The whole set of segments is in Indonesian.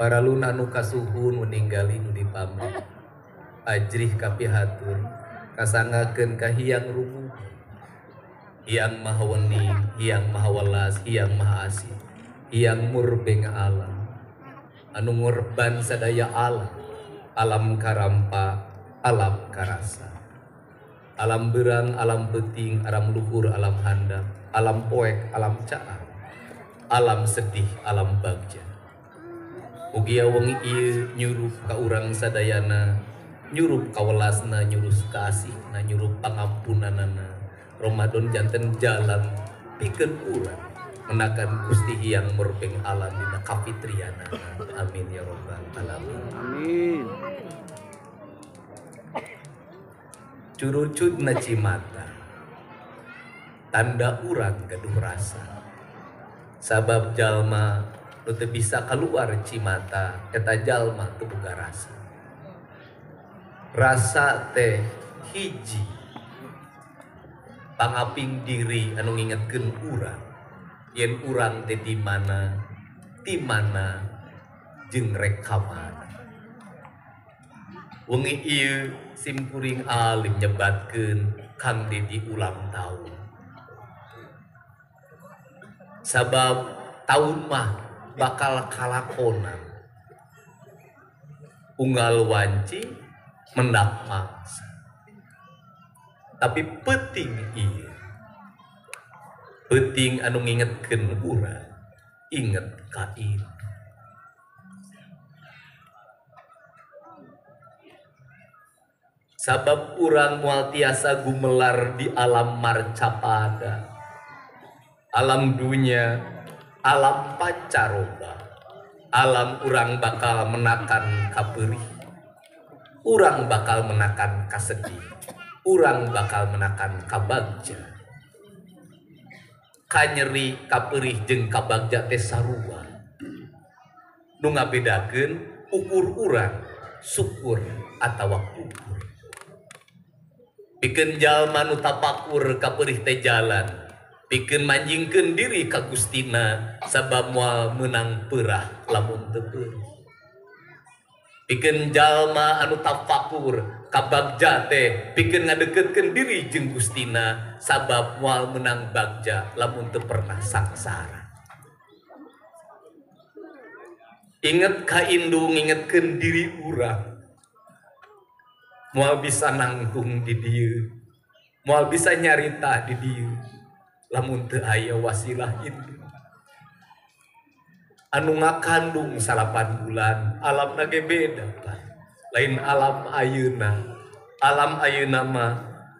Paralun anu kasuhun meninggali nu dipamri ajrih kapihatur kasangakeun ka Hyang Rumuh Hyang Maha Wening Hyang Maha Welas Hyang Maha Asih Hyang Murbeng alam anu ngorban sadaya alam karampa alam karasa alam berang alam beting alam luhur alam handap alam poek alam caang alam sedih alam bagja mugia wengi ieu nyuruh ka urang sadayana nyuruh kawelasna nyuruh kasihna nyuruh pangampunanana Ramadan janten jalan pikeun urang menakan Gusti Hyang Murbeng alam dina kafitriana. Amin ya rabbal alamin. Amin. Curucudna cimata tanda urang gaduh rasa sabab jalma nu teu bisa keluar cimata eta jalma teu boga rasa teh hiji pangaping diri anu ngingetkeun urang yen urang teh di mana jeung rek kamana. Wengi ieu simkuring alim nyebatkeun Kang Dedi ulang tahun. Sabab tahun mah bakal kalakonan. Unggal wanci mendak mangsa. Tapi penting ieu. Penting anu ngingetkeun urang, inget ka ieu. Sabab urang moal tiasa gumelar di alam marcapada, alam dunia, alam pancaroba, alam urang bakal menakan kaperih, urang bakal menakan kasedih, urang bakal menakan kabagja. Kanyeri kaperih jeung kabagja teh sarua. Nu ngabedakeun ukur urang, syukur atawa kufur. Pikeun jalma nu tapakur kaperih teh jalan, pikeun manjingkeun diri ka Gustina sabab moal meunang peurah lamun teu peurih. Pikeun jalma anu tafakur ka bagja teh pikeun ngadeukeutkeun diri jeung Gustina sabab moal meunang bagja lamun teu pernah sangsara. Inget ka indung ngingetkeun diri urang moal bisa nangtung di dieu, moal bisa nyarita di dieu lamun teu aya wasilah indung anu ngakandung 8 bulan alamna ge beda Pak. Lain alam ayeuna mah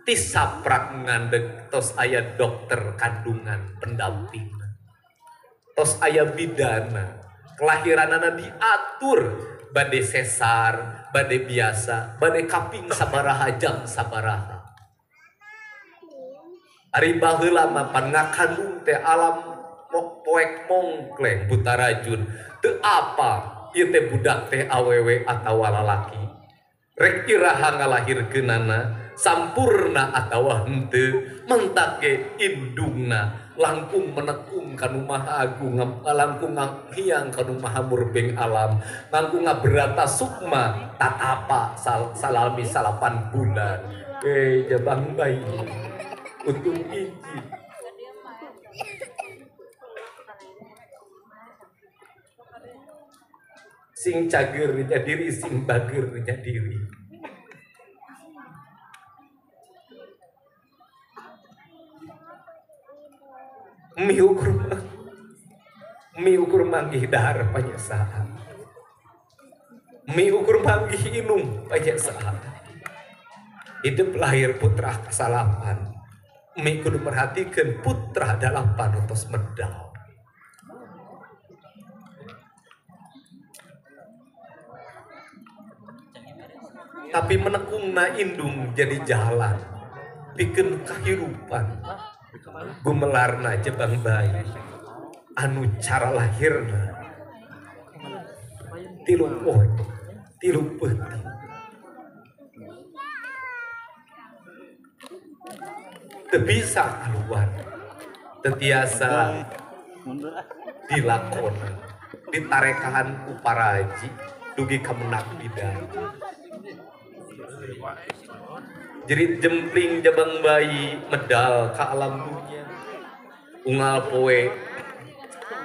tisaprak ngandeg tos aya dokter kandungan pendamping tos aya bidana kelahiranana diatur bade sesar bade biasa bade kaping sabaraha jam sabaraha ari baheula mah pan ngakandung teh alam poek mongkleng buta rajun teu apa ieu teh budak teh awewe atawa lalaki rek iraha ngalahirkeunana sampurna atawa henteu mentak ge indungna langkung menekung kanu maha agung langkung Hyang kanu maha murbeng alam langkung ngaberata sukma tatapa salami 8 bulan jabang bayi untung hiji sing cager diri sing bager diri. Mi ukur manggih dahar panyesaan. Mi ukur manggih inung panyesaan. Hidup lahir putra kasalapan. Mi kudu merhatikan putra dalam panutos medal. Tapi menekungna indung jadi jalan bikin kehidupan gumelarna jebang bayi anu cara lahirna tilu poe tilu penting teu bisa keluar teu tiasa dilakonan ditarekahan ku paraji dugi ka menak bidan. Jerit jempling jabang bayi medal ka alam dunia. Unggal poe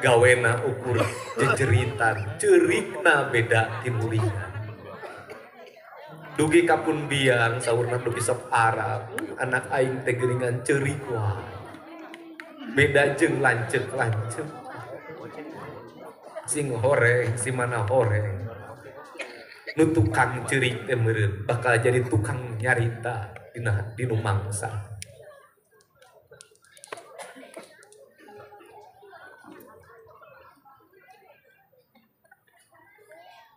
gawena ukur jejeritan cerikna beda tinulingan. Dugi kapun biang saurna dugi sok Arab anak aing teh geuningan ceurik wae. Beda jeung lanceuk-lanceuk. Sing horeng si mana horeng. Nu tukang ceurik teh meureun bakal jadi tukang nyarita dina mangsa.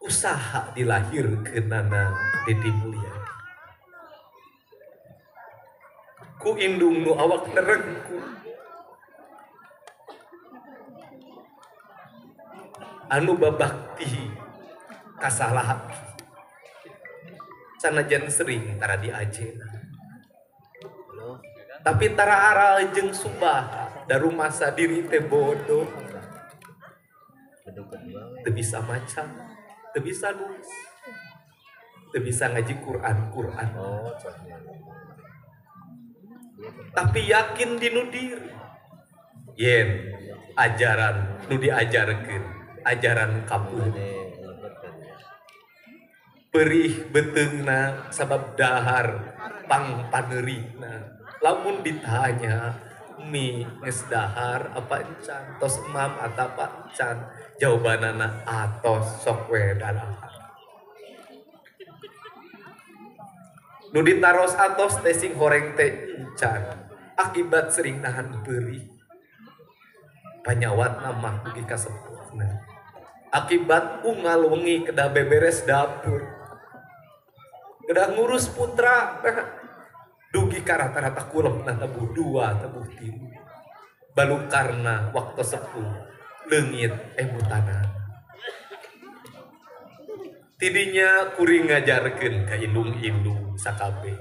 Usaha dilahirkeunana Dedi Mulyadi. Ku indung nu awak nerengku. Anu babakti kasalahan. Sanajan sering tara diajena. Tapi tara aral jeung subaha daru masa diri teh bodoh. Teu bisa maca, teu bisa nulis, teu bisa ngaji Quran. Tapi yakin dinu diri. Yen ajaran nu diajarkeun, ajaran kabul. Perih beteungna sabab dahar pang paneurihna. Lamun ditanya mi geus dahar apa encan tos emam atau apa encan, jawabanana atos sok we dahar. Nu ditaros atos teh sing horeng teh encan akibat sering nahan perih. Panyawatna mah dugi kasepuhna. Akibat unggal wengi kedah beberes dapur. Kedah ngurus putra, dugi ka rata-rata kulopna tabuh 2 tabuh 3. Balukarna waktu sepuh leungit emutana. Tidinya kuring ngajarkeun ka indung-indung sakabeh.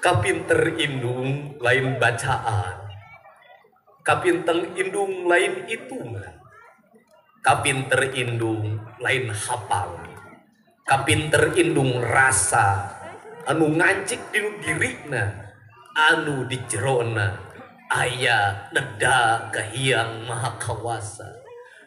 Kapinter indung lain bacaan. Kapinter indung lain hitungan. Kapinter indung lain hafalan. Kapinter indung rasa anu ngancik dinu dirina, anu di jerona aya neda Kahiyang Maha Kawasa.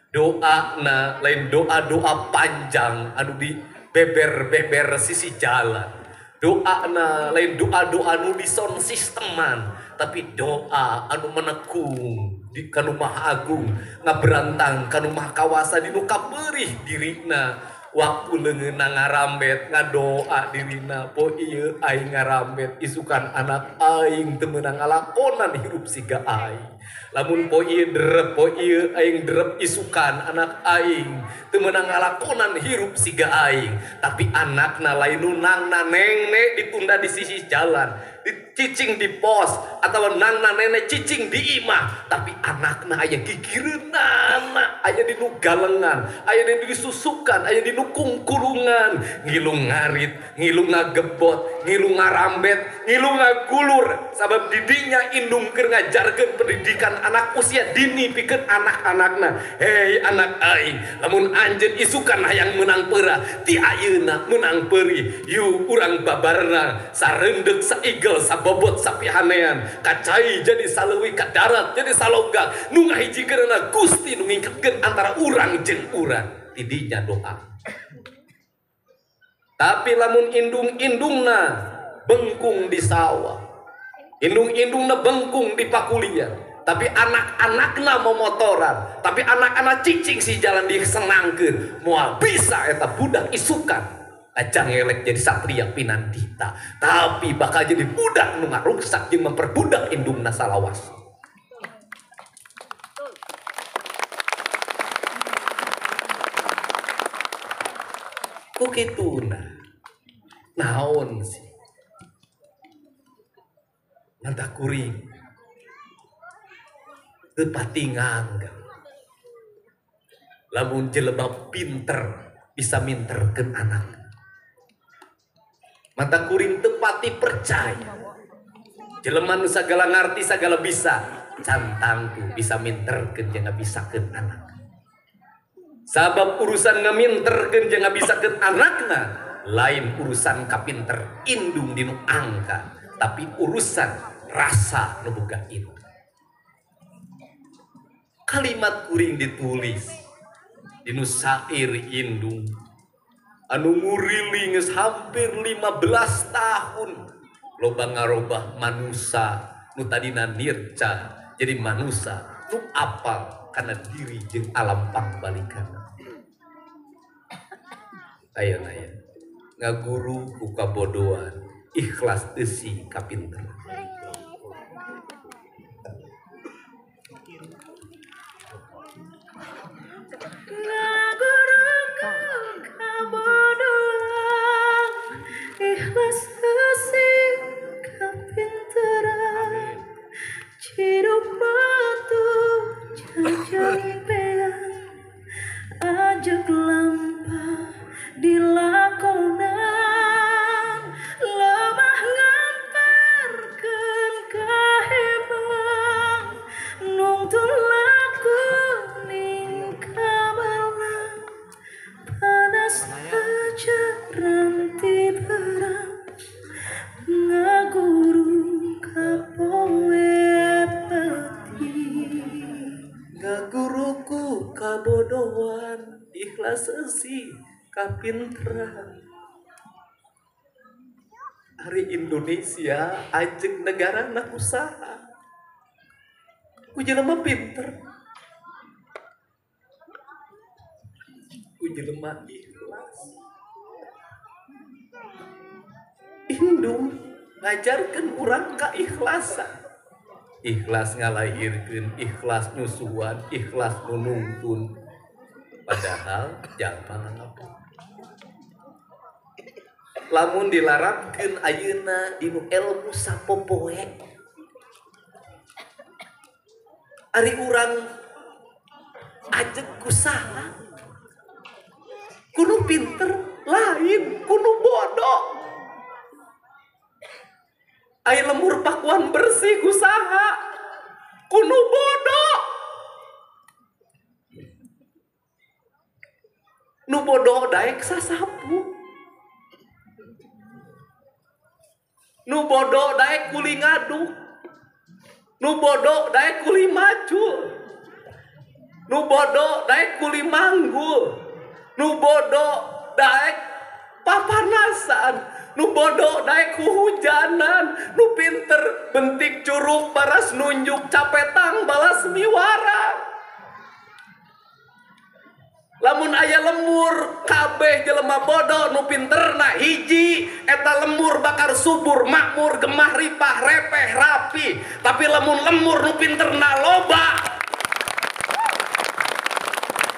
Doana lain doa-doa panjang anu di beber-beber sisi jalan. Doana lain doa-doa anu di sound sisteman, tapi doa anu menekung di kanu Maha Agung ngaberantang kanu Maha Kawasa dinu kabeurih dirina. Waktu leungeunna ngarambet ngadoa dirina, po ieu aing ngarambet isukan anak aing teu meunang ngalakonan hirup siga aing. Lamun po ieu derep, po ieu aing derep isukan anak aing teu meunang ngalakonan hirup siga aing. Tapi anakna lain nunangna nengnek ditunda di sisi jalan, cicing di pos atau nangna nenek cicing di imah, tapi anakna aya gigireunana, aya di nu galengan, aya di disusukan, aya di nu kungkulungan, ngilu ngarit, ngilu ngagebot, ngilu ngarambet, ngilu ngagulur. Sabab didinya indung keur ngajarkeun pendidikan anak usia dini pikeun anak-anakna. Hei anak aing, lamun anjeun isukan hayang menang peurah, ti ayeuna menang peurih. Yu urang babarna sareundeg saigel sabobot sapihanean, kacai jadi saleuwi ka darat jadi salogak, nu ngahijikeunna Gusti nu ngingkatkeun antara urang jeung urang. Tidinya doa. Tapi lamun indung-indungna bengkung di sawah, indung-indungna bengkung di pakulian, tapi anak-anakna momotoran, tapi anak-anak cicing si jalan disenangkeun, moal bisa eta budak isukan aja ngelek jadi satria pinandita, tapi bakal jadi budak nu ngaruksak jeung memperbudak indungna salawas. Kukituna naon sih mantah kuring teu pati ngangga. Lamun jelema pinter bisa minterkeun anak, mantah kuring teu pati percaya jelema nu sagala ngarti sagala bisa cantangku bisa minterkeun jeung ngabisakeun anak. Sabab urusan ngaminterkeun jeung ngabisakeun anakna lain urusan kapinter indung dinu angka, tapi urusan rasa nu boga indung. Kalimat kuring ditulis dinu sair indung anu ngurili geus hampir 15 tahun loba ngarobah manusia nu tadina nirca jadi manusia nu apal kana diri jeung alam pangbalikan. Ayeuna ngaguru ku kabodohan, ikhlas eusi kapinter. Ngaguru ku kabodohan, ikhlas eusi kapinteran. Ciduk batu jajempean, ajak lampah dilakonan, lemah ngamparkeun kahebang, nungtun laku ning kabalang, panas ajaran ti berang, ngaguru kapoe peti. Ngaguruku kabodohan, ikhlas eusi kapinteran. Hari Indonesia ajeng negara na usaha ku jelema pinter, ku jelema ikhlas. Indung ngajarkeun urang kaikhlasan. Ikhlas ngalairkeun, ikhlas nyusuan, ikhlas nuntun. Padahal jalma ngapa? Lamun dilarapkeun ayeuna dinu ilmu sapopoe, ari urang ajeg kusaha kudu pinter lain kudu bodoh. Ai lemur pakuan bersih kusaha kudu bodoh. Nu bodoh daek sasapu, nu bodoh daek kuli ngaduk, nu bodoh daek kuli maju, nu bodoh daek kuli manggul, nu bodoh daek papanasan, nu bodoh daek hujanan, nu pinter bentik curug baras nunjuk capetang balas miwara. Lamun aya lemur kabeh jelema bodoh nu pinterna hiji eta lemur bakar subur makmur gemah ripah repeh rapi, tapi lamun lemur nu pinterna loba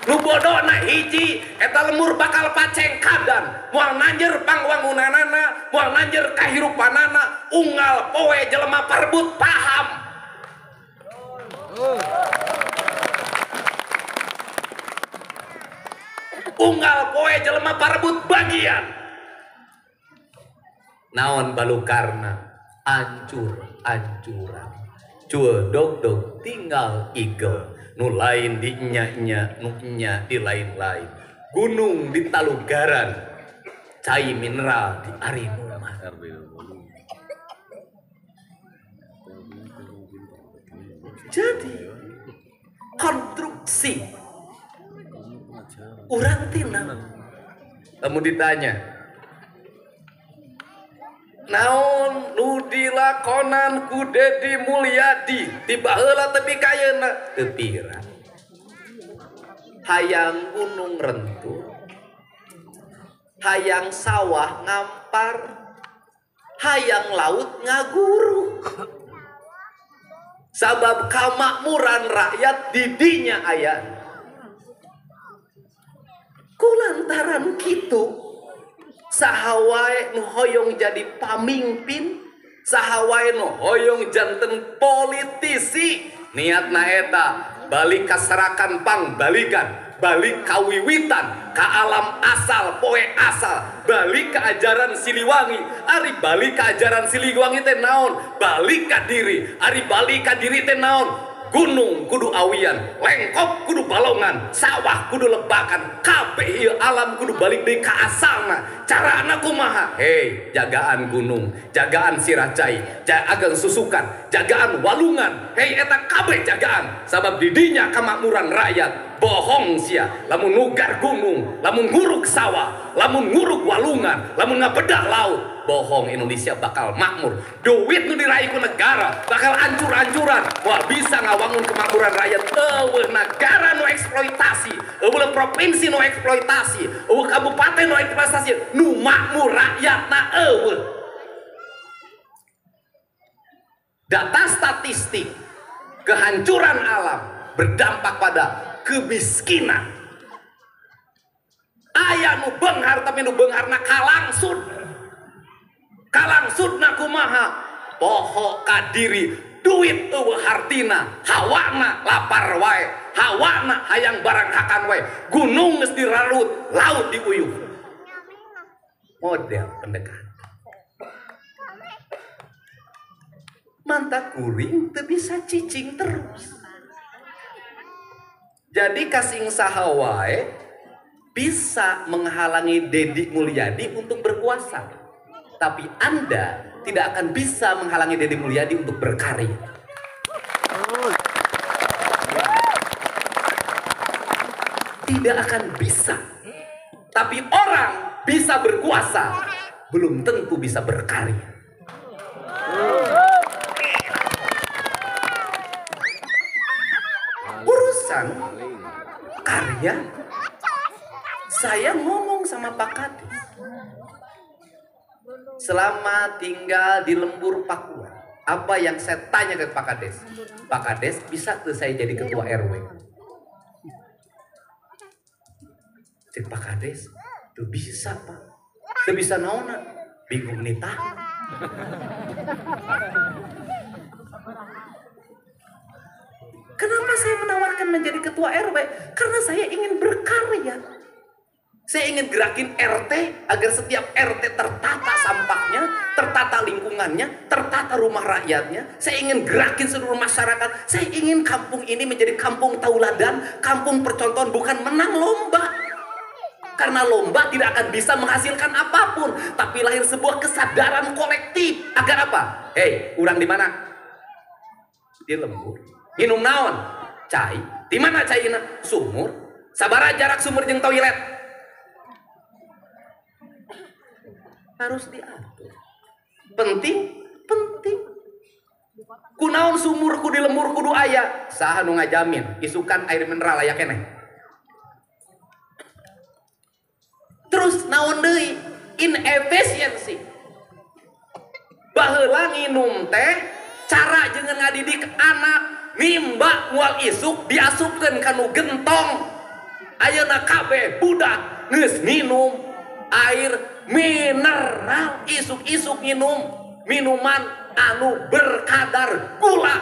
nu bodohna hiji eta lemur bakal paceng kadan moal nanjeur pangwangunanana moal nanjeur kahirupanana unggal poe jelema parbut paham. Unggal poe jelema parebut bagian. Naon balukarna ancur-ancuran. Cuedog-dog tinggal igel. Nu lain di nya-nya, nu nya di lain-lain. Gunung di Talugaran. Cai mineral di Arinuman. Jadi konstruksi urang tina kamu ditanya naon nu dilakonan ku Dedi Mulyadi tiba heula tepi kayeuna teu pirang. Hayang gunung rentu, hayang sawah ngampar, hayang laut ngaguru. Sabab kamakmuran rakyat didinya aya. Kulantaran kitu saha wae nu hoyong jadi pamimpin, saha wae nu hoyong janten politisi, niatna eta balik kasarakan pangbalikan, balik kawiwitan ka alam asal poe asal, balik ke ajaran Siliwangi. Ari balik ke ajaran Siliwangi teh naon? Balik ka diri. Ari balik ka diri teh naon? gunung kudu awian, lengkop kudu balongan, sawah kudu lebakan, kabeh ieu alam kudu balik deui ka asalna. Carana kumaha? Hei, jagaan gunung, jagaan siracai, jagaan susukan, jagaan walungan. Hei, eta kabeh jagaan sabab didinya kamakmuran rakyat. Bohong sia, lamun nugar gunung, lamun nguruk sawah, lamun nguruk walungan, lamun ngabedah laut. Bohong, Indonesia bakal makmur. Duit nu diraih ku negara bakal ancur-ancuran. Wah, bisa ngawangun kemakmuran rakyat. Eueuh negara nu eksploitasi, eueuh provinsi nu eksploitasi, eueuh kabupaten nu eksploitasi, nu makmur rakyatna eueuh. Data statistik kehancuran alam berdampak pada kemiskinan. Aya nu beunghar tapi nu beungharna kalangsut. Kalangsutna kumaha? Poho kadiri, duit eueuh hartina, hawana lapar wae, hawana hayang barang hakan wae, gunung geus dirarut, laut diuyuh. Model pendekatan. Manta kuring teu bisa cicing terus. Jadi kasing saha wae bisa menghalangi Deddy Mulyadi untuk berkuasa. Tapi Anda tidak akan bisa menghalangi Deddy Mulyadi untuk berkarya. Tidak akan bisa. Tapi orang bisa berkuasa, belum tentu bisa berkarya. Urusan karya, saya ngomong sama Pak Kades. Selama tinggal di Lembur, Papua, apa yang saya tanya ke Pak Kades? Pak Kades, bisa tuh saya jadi ketua RW? Cek Pak Kades, tuh bisa Pak. Tuh bisa naona, bingung nita. Kenapa saya menawarkan menjadi ketua RW? Karena saya ingin berkarya. Saya ingin gerakin RT agar setiap RT tertata sampahnya, tertata lingkungannya, tertata rumah rakyatnya. Saya ingin gerakin seluruh masyarakat. Saya ingin kampung ini menjadi kampung tauladan, kampung percontohan, bukan menang lomba. Karena lomba tidak akan bisa menghasilkan apapun, tapi lahir sebuah kesadaran kolektif. Agar apa? Hei, urang di mana? Di Lembur. Minum naon? Cai. Di mana caina? Sumur. Sabaraha jarak sumur jeung toilet? Harus diatur. Penting. Kunaon sumur ku di Lembur kudu aya? Saha nu ngajamin isukan air mineral aya keneh? Terus naon deui? Inefisiensi. Baheula nginum teh cara jeung ngadidik anak nimba moal isuk diasupkeun ka nu gentong. Ayeuna kabeh budak geus minum air mineral, isuk-isuk minum minuman anu berkadar gula.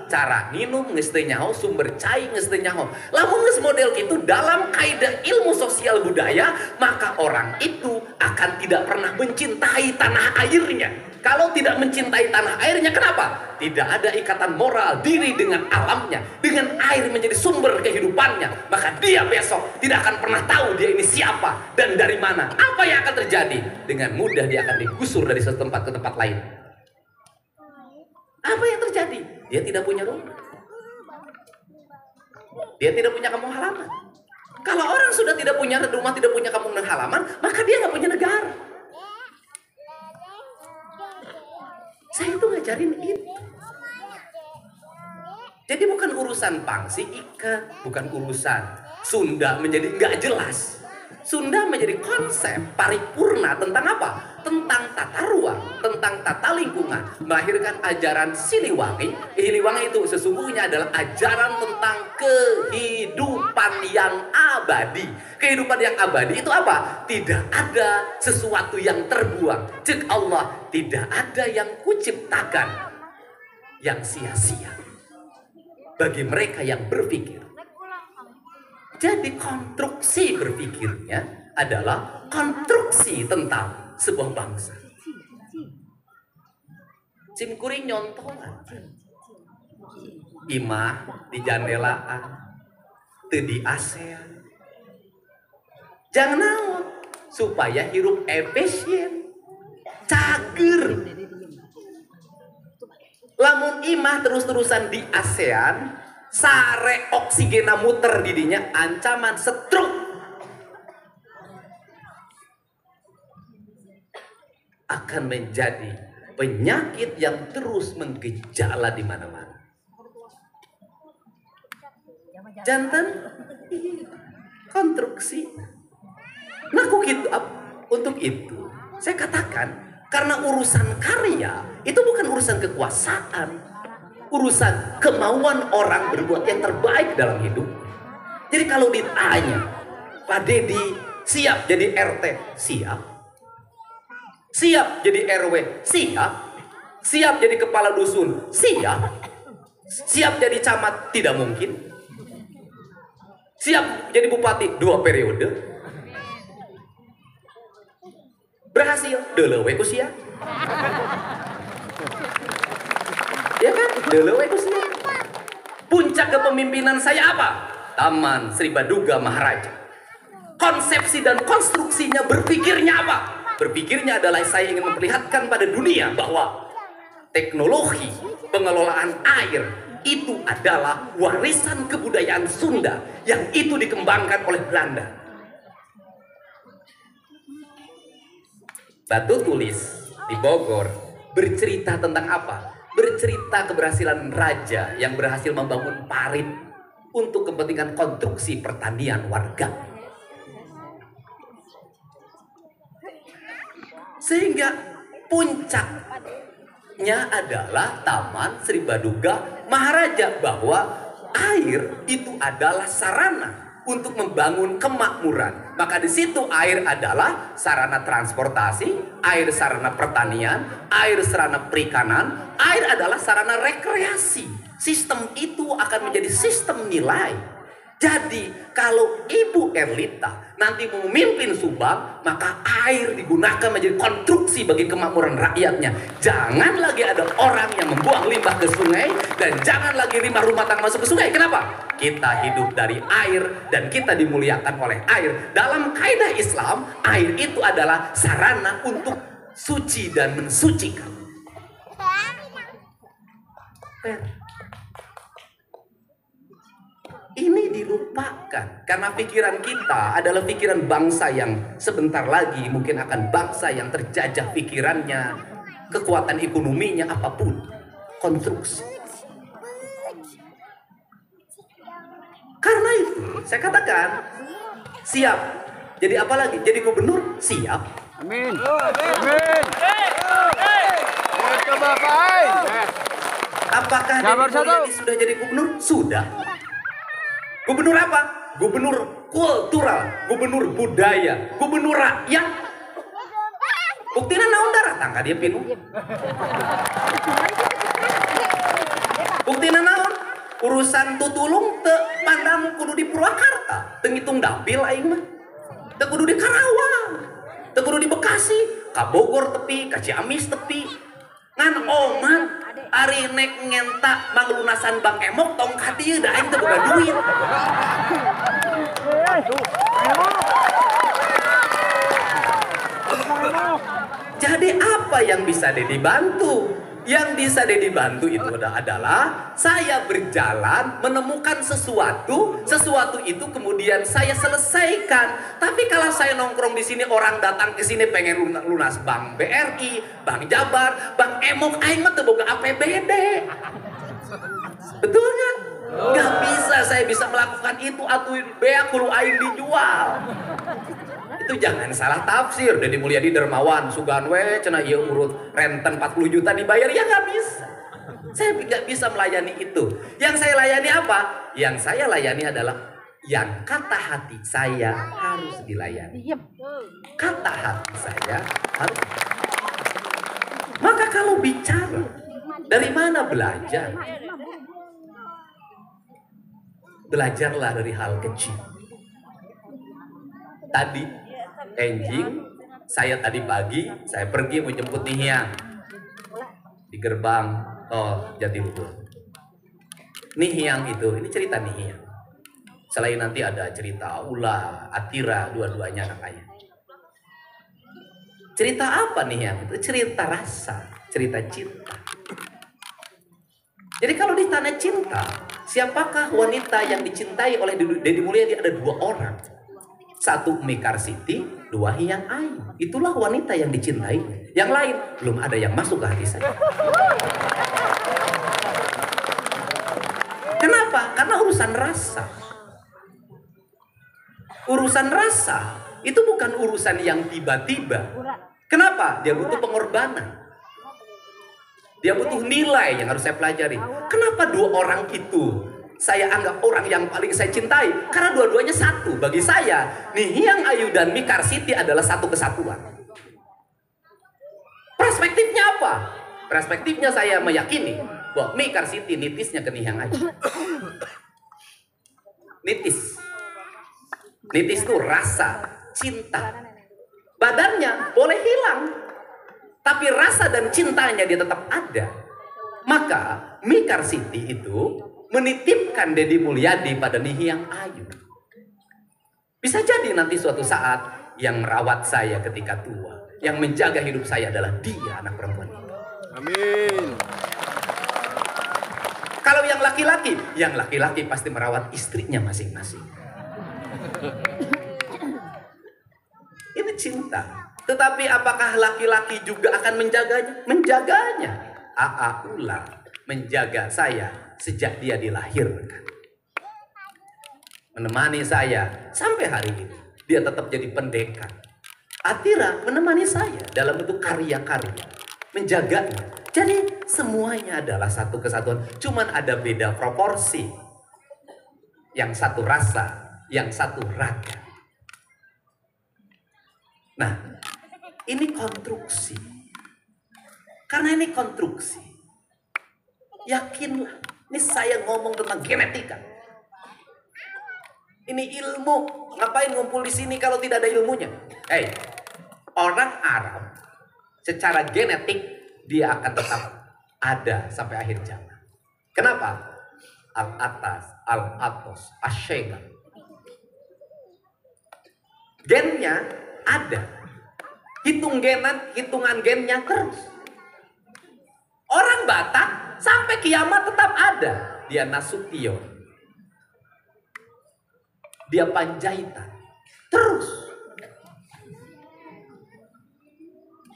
Cara minum geus teu nyaho, sumber cai geus teu nyaho. Lamun geus model kitu dalam kaidah ilmu sosial budaya, maka orang itu akan tidak pernah mencintai tanah airnya. Kalau tidak mencintai tanah airnya, kenapa? Tidak ada ikatan moral diri dengan alamnya, dengan air menjadi sumber kehidupannya. Maka dia besok tidak akan pernah tahu dia ini siapa dan dari mana. Apa yang akan terjadi? Dengan mudah dia akan digusur dari satu tempat ke tempat lain. Apa yang terjadi? Dia tidak punya rumah. Dia tidak punya kampung halaman. Kalau orang sudah tidak punya rumah, tidak punya kampung dan halaman, maka dia nggak punya negara. Saya itu ngajarin itu. Jadi bukan urusan pangsi ikat, bukan urusan Sunda menjadi nggak jelas. Sunda menjadi konsep paripurna tentang apa? Tentang tata ruang, tentang tata lingkungan, melahirkan ajaran Siliwangi. Siliwangi itu sesungguhnya adalah ajaran tentang kehidupan yang abadi. Kehidupan yang abadi itu apa? Tidak ada sesuatu yang terbuang. Cek Allah, tidak ada yang kuciptakan yang sia-sia bagi mereka yang berpikir. Jadi konstruksi berpikirnya adalah konstruksi tentang sebuah bangsa. Cimkuring nyontohan. imah di jandelaan teu di ASEAN. Jangan naon supaya hirup efisien cager. Lamun imah terus-terusan di ASEAN sare oksigena muter didinya ancaman stroke akan menjadi penyakit yang terus menggejala di mana-mana. Jantan konstruksi. Nah, untuk itu saya katakan karena urusan karya itu bukan urusan kekuasaan, urusan kemauan orang berbuat yang terbaik dalam hidup. Jadi kalau ditanya, Pak Dedi siap jadi RT? Siap. Siap jadi RW? Siap. Siap jadi kepala dusun? Siap. Siap jadi camat? Tidak mungkin. Siap jadi bupati 2 periode? Berhasil? Delewe ku sia. Ya kan? Delewe ku sia. Puncak kepemimpinan saya apa? Taman Sri Baduga Maharaja. Konsepsi dan konstruksinya, berpikirnya apa? Berpikirnya adalah saya ingin memperlihatkan pada dunia bahwa teknologi pengelolaan air itu adalah warisan kebudayaan Sunda yang itu dikembangkan oleh Belanda. Batu tulis di Bogor bercerita tentang apa? Bercerita keberhasilan raja yang berhasil membangun parit untuk kepentingan konstruksi pertanian warga. Sehingga puncaknya adalah Taman Sri Baduga Maharaja, bahwa air itu adalah sarana untuk membangun kemakmuran. Maka di situ air adalah sarana transportasi, air sarana pertanian, air sarana perikanan, air adalah sarana rekreasi. Sistem itu akan menjadi sistem nilai. Jadi kalau Ibu Erlita nanti memimpin Subang, maka air digunakan menjadi konstruksi bagi kemakmuran rakyatnya. Jangan lagi ada orang yang membuang limbah ke sungai, dan jangan lagi limbah rumah tangga masuk ke sungai. Kenapa? Kita hidup dari air dan kita dimuliakan oleh air. Dalam kaidah Islam, air itu adalah sarana untuk suci dan mensucikan. Ini dilupakan karena pikiran kita adalah pikiran bangsa yang sebentar lagi mungkin akan bangsa yang terjajah pikirannya, kekuatan ekonominya, apapun, konstruksi. Karena itu saya katakan siap. Jadi apa lagi? Jadi gubernur? Siap. Amin. Amin. Apakah Deddy Mulyadi sudah jadi gubernur? Sudah. Gubernur apa? Gubernur kultural, gubernur budaya, gubernur rakyat. Buktinya naon darah tangka dia pinu. Buktinya naon? Urusan tutulung te pandang kudu di Purwakarta, teu ngitung dapil aing mah. Teu kudu di Karawang, teu kudu di Bekasi, ka Bogor tepi, ka Ciamis tepi. Ngan oman ari nek ngenta manglunasan Bang Emok tong ka dieu da aing teu boga duit. Jadi apa yang bisa Dedi bantu? Yang bisa Dedi bantu itu adalah saya berjalan menemukan sesuatu itu kemudian saya selesaikan. Tapi kalau saya nongkrong di sini, orang datang ke sini pengen lunas Bank BRI, Bank Jabar, Bank Emok, aing mah teu boga APBD. Betul nggak? Nggak bisa saya bisa melakukan itu atuh bea kudu aing dijual. Itu jangan salah tafsir. Dedi Mulyadi dermawan sugan we cenah ieu urut renten 40 juta dibayar, ya nggak bisa. Saya nggak bisa melayani itu. Yang saya layani apa? Yang saya layani adalah yang kata hati saya harus dilayani. Kata hati saya harus. Maka kalau bicara dari mana belajar? Belajarlah dari hal kecil. Tadi enjing, saya tadi pagi saya pergi mau jemput Nihia di gerbang tol Jatiluhur. Nihiang itu, ini cerita Nihiang. Selain nanti ada cerita Ula, Atira, dua-duanya anak ayah. Cerita apa Nihiang itu? Cerita rasa, cerita cinta. Jadi kalau di tanah cinta, siapakah wanita yang dicintai oleh Deddy Mulyadi? Ada dua orang. Satu Mekarsiti, dua Hyang Ayu. Itulah wanita yang dicintai. Yang lain belum ada yang masuk ke hati saya. Kenapa? Karena urusan rasa. Urusan rasa itu bukan urusan yang tiba-tiba. Kenapa? Dia butuh pengorbanan. Dia butuh nilai yang harus saya pelajari. Kenapa dua orang itu saya anggap orang yang paling saya cintai? Karena dua-duanya satu. Bagi saya, Nihiang Ayu dan Mekarsiti adalah satu kesatuan. Perspektifnya apa? Perspektifnya saya meyakini bahwa Mekarsiti nitisnya ke Nihiang Ayu. Nitis. Nitis itu rasa, cinta. Badannya boleh hilang, tapi rasa dan cintanya dia tetap ada. Maka Mekarsiti itu menitipkan Deddy Mulyadi pada Nihiang Ayu. Bisa jadi nanti suatu saat yang merawat saya ketika tua, yang menjaga hidup saya adalah dia, anak perempuan itu. Amin. Kalau yang laki-laki pasti merawat istrinya masing-masing. Ini cinta. Tetapi apakah laki-laki juga akan menjaganya? Menjaganya. Aa Ula menjaga saya sejak dia dilahirkan. Menemani saya sampai hari ini. Dia tetap jadi pendekar. Atira menemani saya dalam bentuk karya-karya. Menjaganya. Jadi semuanya adalah satu kesatuan. Cuman ada beda proporsi. Yang satu rasa, yang satu raga. Nah, ini konstruksi. Karena ini konstruksi. Yakinlah. Ini saya ngomong tentang genetika. Ini ilmu. Ngapain ngumpul di sini kalau tidak ada ilmunya? Orang Arab secara genetik dia akan tetap ada sampai akhir zaman. Kenapa? Al-Atas, Al-Atos, Asyega. Gennya ada. Hitungan gennya terus. Orang Batak sampai kiamat tetap ada. Dia Nasution. Dia Panjaitan. Terus.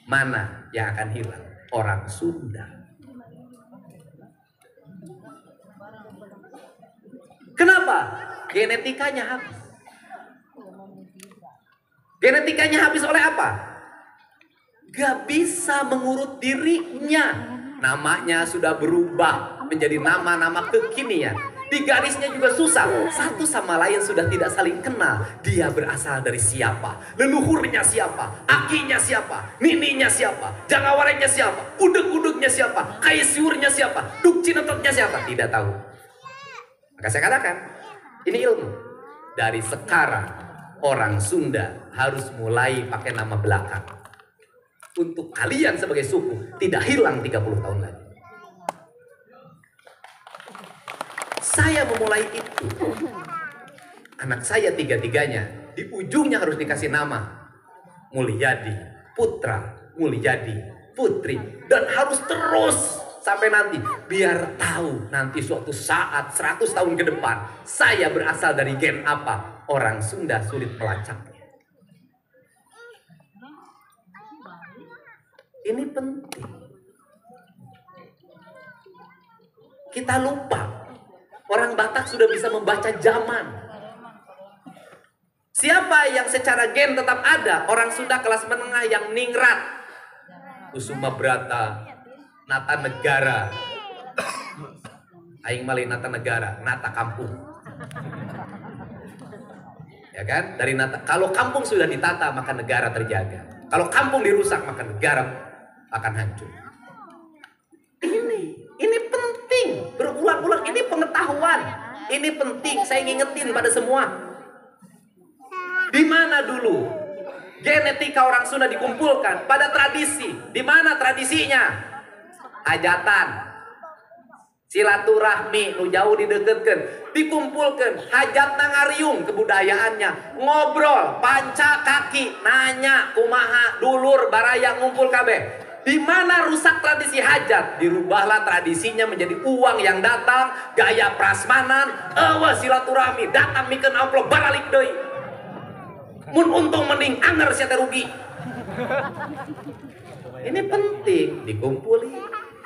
Mana yang akan hilang? Orang Sunda. Kenapa? Genetikanya habis. Genetikanya habis oleh apa? Gak bisa mengurut dirinya. Namanya sudah berubah menjadi nama-nama kekinian. Di garisnya juga susah. Satu sama lain sudah tidak saling kenal. Dia berasal dari siapa? Leluhurnya siapa? Akinya siapa? Nininya siapa? Jangawarenya siapa? Udeg-udegnya siapa? Kaisiurnya siapa? Dukcinetotnya siapa? Tidak tahu. Maka saya katakan, ini ilmu. Dari sekarang orang Sunda harus mulai pakai nama belakang. Untuk kalian sebagai suku tidak hilang 30 tahun lagi. Saya memulai itu. Anak saya tiga-tiganya di ujungnya harus dikasih nama Mulyadi Putra, Mulyadi Putri, dan harus terus sampai nanti biar tahu nanti suatu saat 100 tahun ke depan saya berasal dari gen apa. Orang Sunda sulit melacaknya. Ini penting. Kita lupa. Orang Batak sudah bisa membaca zaman. Siapa yang secara gen tetap ada? Orang Sunda kelas menengah yang ningrat. Kusuma Brata, Nata Negara. Aing malih Nata Negara, Nata Kampung. Ya kan? Dari Nata. Kalau kampung sudah ditata, maka negara terjaga. Kalau kampung dirusak, maka negara akan hancur. Ini penting. Berulang-ulang, ini pengetahuan. Ini penting, saya ngingetin pada semua. Di mana dulu genetika orang Sunda dikumpulkan? Pada tradisi. Di mana tradisinya? Hajatan. silaturahmi nu jauh dideketkeun, dikumpulkeun, hajatna ngariung kebudayaannya, ngobrol, panca kaki, nanya kumaha, dulur baraya ngumpul kabeh. Di mana rusak tradisi hajat, dirubahlah tradisinya menjadi uang yang datang, gaya prasmanan, silaturahmi, datang mikeun amplop baralik deui. Mun untung mending anger sia teh rugi. Ini penting dikumpuli.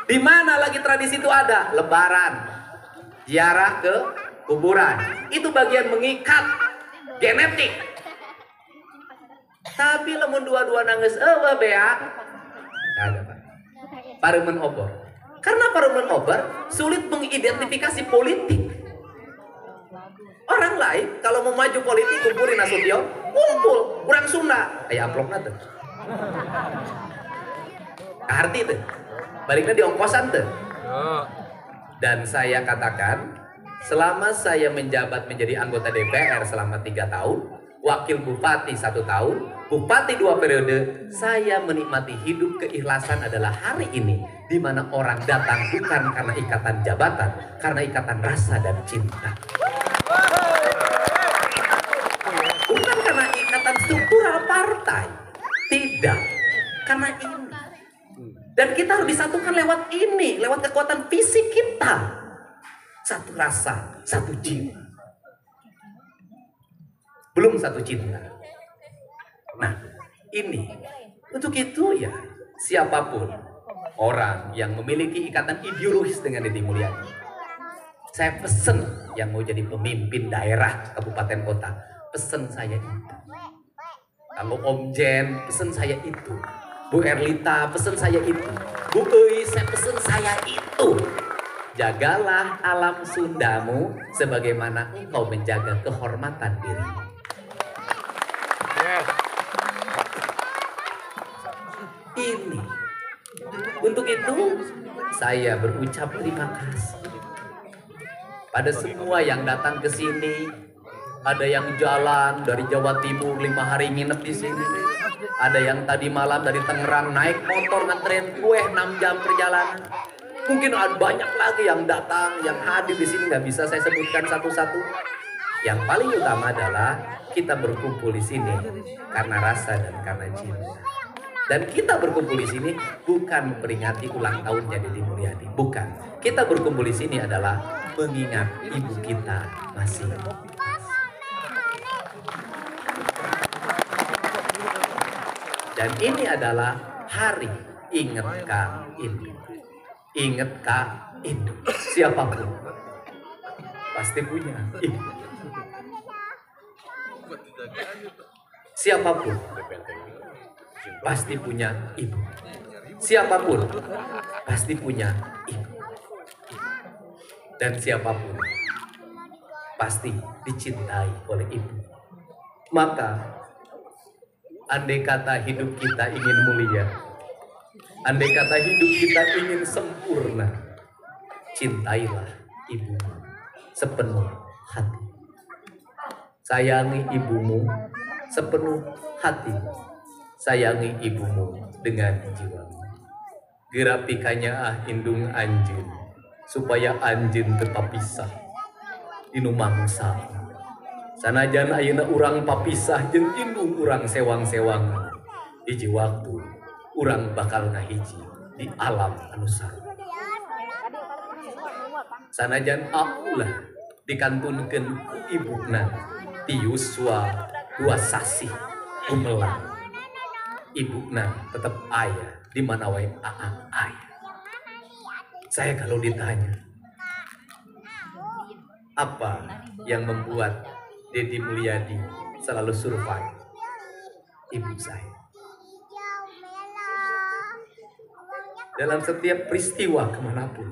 Di mana lagi tradisi itu ada? Lebaran, ziarah ke kuburan. Itu bagian mengikat genetik. Tapi lamun dua-dua nangis beak, ada Pak. Paremen obor. Karena paremen obor sulit mengidentifikasi politik. Orang lain kalau mau maju politik kumpulin Nasution, kumpul, kurang Sunda, kayak amplopna tuh. Arti tuh, baliknya di ongkosan tuh. Dan saya katakan, selama saya menjabat menjadi anggota DPR selama 3 tahun, wakil bupati 1 tahun, bupati 2 periode, saya menikmati hidup keikhlasan adalah hari ini, di mana orang datang bukan karena ikatan jabatan, karena ikatan rasa dan cinta. Bukan karena ikatan struktural partai, tidak, karena ini. Dan kita harus disatukan lewat ini, lewat kekuatan fisik kita. Satu rasa, satu jiwa. Belum satu cinta. Nah, ini untuk itu ya siapapun orang yang memiliki ikatan ideologis dengan Deddy Mulyadi, saya pesen yang mau jadi pemimpin daerah kabupaten kota, pesen saya itu. Kalau Om Jen, pesen saya itu. Bu Erlita, pesen saya itu. Bu Eui, saya pesen saya itu. Jagalah alam Sundamu sebagaimana engkau menjaga kehormatan dirimu. Ini. Untuk itu saya berucap terima kasih pada semua yang datang ke sini. Ada yang jalan dari Jawa Timur 5 hari nginep di sini. Ada yang tadi malam dari Tangerang naik motor nganterin kue 6 jam perjalanan. Mungkin ada banyak lagi yang datang, yang hadir di sini, nggak bisa saya sebutkan satu-satu. Yang paling utama adalah kita berkumpul di sini karena rasa dan karena cinta. Dan kita berkumpul di sini bukan memperingati ulang tahunnya Deddy Mulyadi, bukan. Kita berkumpul di sini adalah mengingat ibu kita masih. Dan ini adalah hari ingat Kang Indu. Ingat Kang Indu. Siapapun pasti punya ibu. Siapapun pasti punya ibu. Siapapun pasti punya ibu. Dan siapapun pasti dicintai oleh ibu. Maka andai kata hidup kita ingin mulia, andai kata hidup kita ingin sempurna, cintailah ibu sepenuh hati. Sayangi ibumu sepenuh hati. Sayangi ibumu dengan jiwamu. Gerapikannya indung anjeun, supaya anjeun teu papisah dinu mangsa. Sanajan ayeuna urang papisah jeung indung urang sewang-sewang, hiji waktu urang bakal ngahiji di alam anu sarua. Sanajan aulah dikantunkeun ku ibuna ti yuswa 2 sasih gumelang, ibuna tetep aya di mana wae aang aya. Saya kalau ditanya apa yang membuat Deddy Mulyadi selalu survive, ibu saya. Dalam setiap peristiwa kemanapun,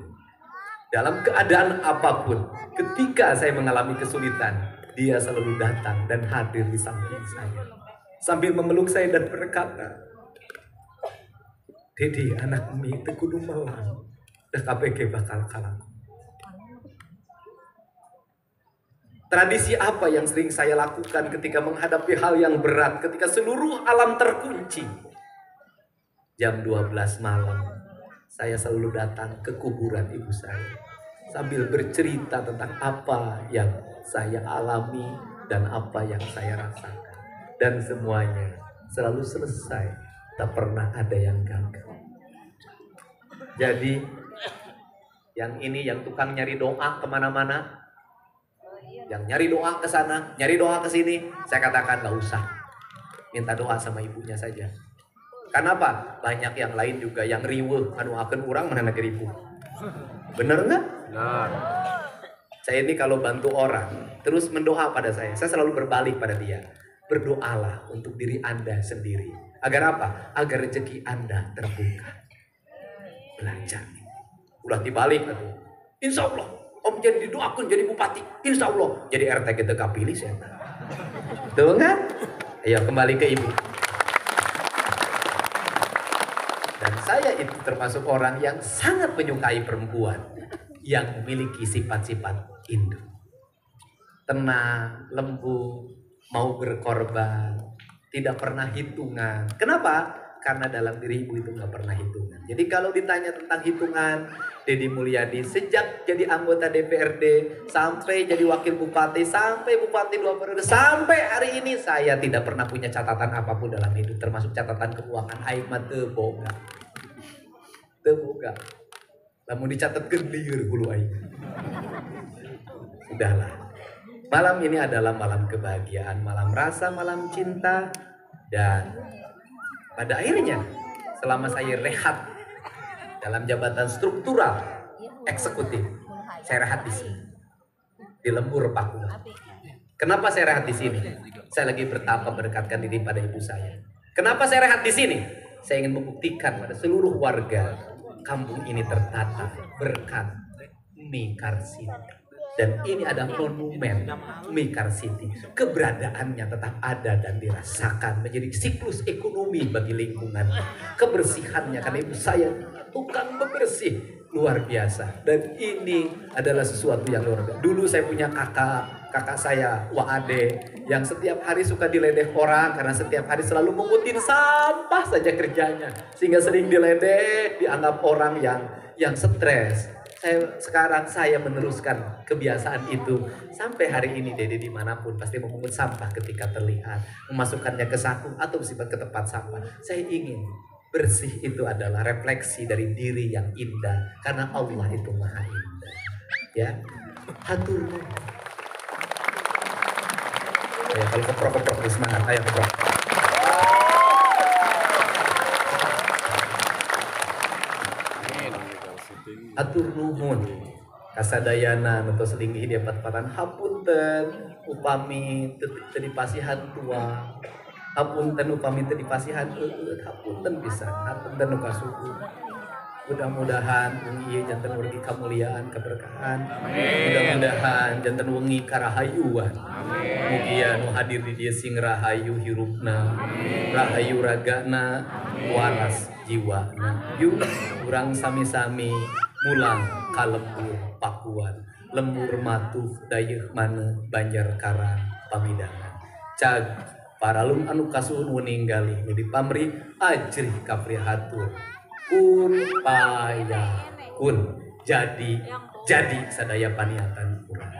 dalam keadaan apapun, ketika saya mengalami kesulitan, dia selalu datang dan hadir di samping saya, sambil memeluk saya dan berkata, "Deddy, anak mi teu kudu melang, dah KPG bakal kalah." Tradisi apa yang sering saya lakukan ketika menghadapi hal yang berat, ketika seluruh alam terkunci? Jam 12 malam, saya selalu datang ke kuburan ibu saya. sambil bercerita tentang apa yang saya alami dan apa yang saya rasakan. Dan semuanya selalu selesai, tak pernah ada yang gagal. Jadi yang ini yang tukang nyari doa kemana-mana, yang nyari doa ke sana, nyari doa ke sini, saya katakan gak usah, minta doa sama ibunya saja. Karena apa? Banyak yang lain juga yang riweuh anu akeun urang mana ribu. Bener nggak? Benar. Saya ini kalau bantu orang terus mendoa pada saya selalu berbalik pada dia. Berdoalah untuk diri Anda sendiri. Agar apa? Agar rezeki Anda terbuka. Belajar. Ulah dibalik atuh. Insya Allah Om jadi didoakan jadi bupati. Insya Allah jadi RT kita kapilih saya. Betul nggak? Ayo kembali ke ibu. Dan saya itu termasuk orang yang sangat menyukai perempuan yang memiliki sifat-sifat induk. Tenang, lembut, mau berkorban, tidak pernah hitungan. Kenapa? Karena dalam diri ibu itu nggak pernah hitungan. Jadi kalau ditanya tentang hitungan, Deddy Mulyadi sejak jadi anggota DPRD sampai jadi wakil bupati, sampai bupati 2 periode, sampai hari ini saya tidak pernah punya catatan apapun dalam hidup, termasuk catatan keuangan. Aing mah teu boga. Teu boga. Lamun dicatat gendir hulu aing. Sudahlah. Malam ini adalah malam kebahagiaan, malam rasa, malam cinta, dan pada akhirnya selama saya rehat dalam jabatan struktural eksekutif, saya rehat di sini di Lembur Papua. Kenapa saya rehat di sini? Saya lagi bertapa mendekatkan diri pada ibu saya. Kenapa saya rehat di sini? Saya ingin membuktikan pada seluruh warga kampung ini tertata berkat Mekarsiti. Dan ini adalah monumen Mekarsiti. Keberadaannya tetap ada dan dirasakan menjadi siklus ekonomi bagi lingkungan. Kebersihannya karena ibu saya tukang bebersih luar biasa. Dan ini adalah sesuatu yang luar biasa. Dulu saya punya kakak saya Waade yang setiap hari suka diledeh orang karena setiap hari selalu mengutin sampah saja kerjanya. Sehingga sering diledeh, dianggap orang yang stres. Sekarang saya meneruskan kebiasaan itu sampai hari ini. Dede dimanapun pasti memungut sampah ketika terlihat, memasukkannya ke saku atau bersifat ke tempat sampah. Saya ingin bersih itu adalah refleksi dari diri yang indah karena Allah itu maha indah. Ya, hatur. Ya, kalau keprok semangat, ayo keprok. Atur nuhun kasadayana atau selingih dia patpatan hapunten upami teu dipasihan tua, hapunten upami teu dipasihan hapunten pisan, hapunten nu kasuhu. Mudah-mudahan wengi ieu janten wengi kamuliaan keberkahan. Mudah-mudahan janten wengi karahayuan. Mugi nu hadir di dieu sing rahayu hirupna, rahayu ragana, waras jiwana. Yuk urang sami-sami mulang kalembur pakuan, lembur matuh dayeuh mana Banjar Karang Pamidangan. Cag paralun anu kasuhun weninggali nu dipamri ajrih kaprihatur kun payakun jadi sadaya paniatan urang.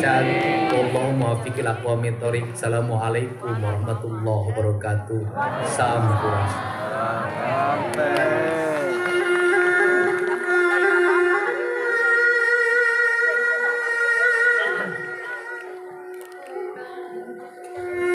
Cag Allahumma fiqil aqwamit thoriq. Assalamualaikum warahmatullahi wabarakatuh. Sampurasun.